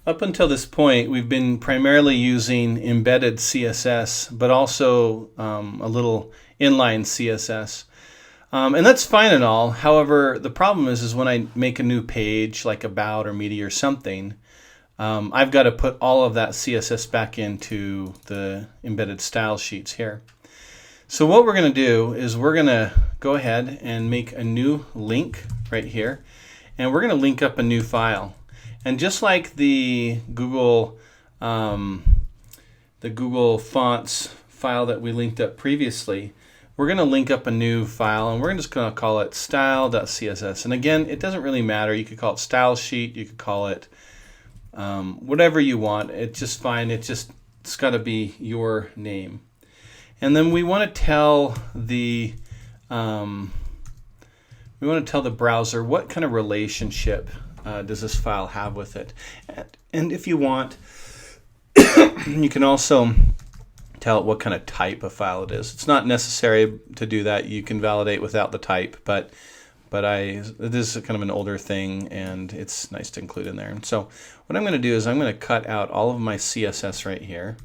Up until this point, we've been primarily using embedded CSS, but also a little inline CSS. And that's fine and all. However, the problem is when I make a new page, like About or Media or something, I've got to put all of that CSS back into the embedded style sheets here. So what we're going to do is we're going to go ahead and make a new link right here, and we're going to link up a new file. And just like the Google Fonts file that we linked up previously, we're going to link up a new file, and we're just going to call it style.css. And again, it doesn't really matter. You could call it style sheet. You could call it whatever you want. It's just fine. It's got to be your name. And then we want to tell the browser what kind of relationship does this file have with it. And if you want, you can also tell it what kind of type of file it is. It's not necessary to do that. You can validate without the type, but this is kind of an older thing, and it's nice to include in there. And so what I'm going to do is I'm going to cut out all of my CSS right here.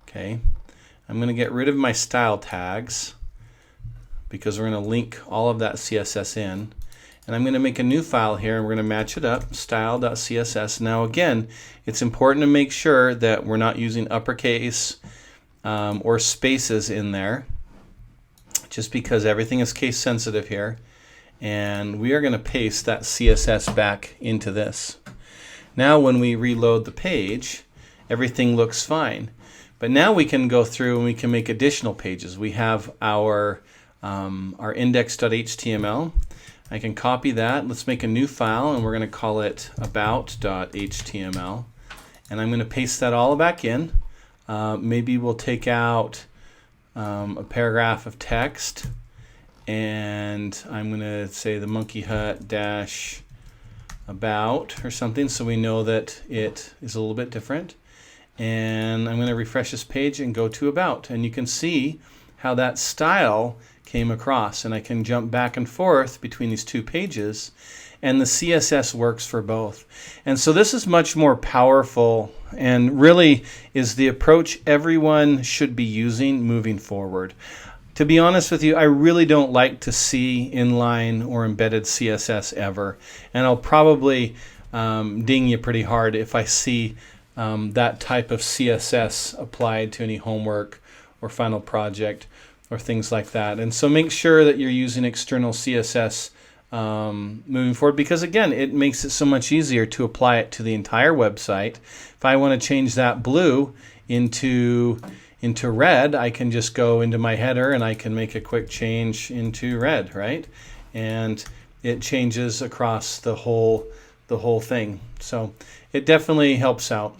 Okay. I'm going to get rid of my style tags because we're going to link all of that CSS in. And I'm going to make a new file here, and we're going to match it up, style.css. Now again, it's important to make sure that we're not using uppercase or spaces in there, just because everything is case sensitive here. And we are going to paste that CSS back into this. Now when we reload the page, everything looks fine. But now we can go through and we can make additional pages. We have our index.html. I can copy that. Let's make a new file, and we're going to call it about.html. And I'm going to paste that all back in. Maybe we'll take out a paragraph of text, and I'm going to say the monkey hut dash about or something, so we know that it is a little bit different. And I'm going to refresh this page and go to About, and you can see how that style came across, and I can jump back and forth between these two pages, and the CSS works for both. And so this is much more powerful and really is the approach everyone should be using moving forward. To be honest with you, I really don't like to see inline or embedded CSS ever, and I'll probably ding you pretty hard if I see that type of CSS applied to any homework or final project or things like that. And so make sure that you're using external CSS moving forward, because again, it makes it so much easier to apply it to the entire website. If I want to change that blue into red, I can just go into my header and I can make a quick change into red, right? And it changes across the whole thing. So it definitely helps out.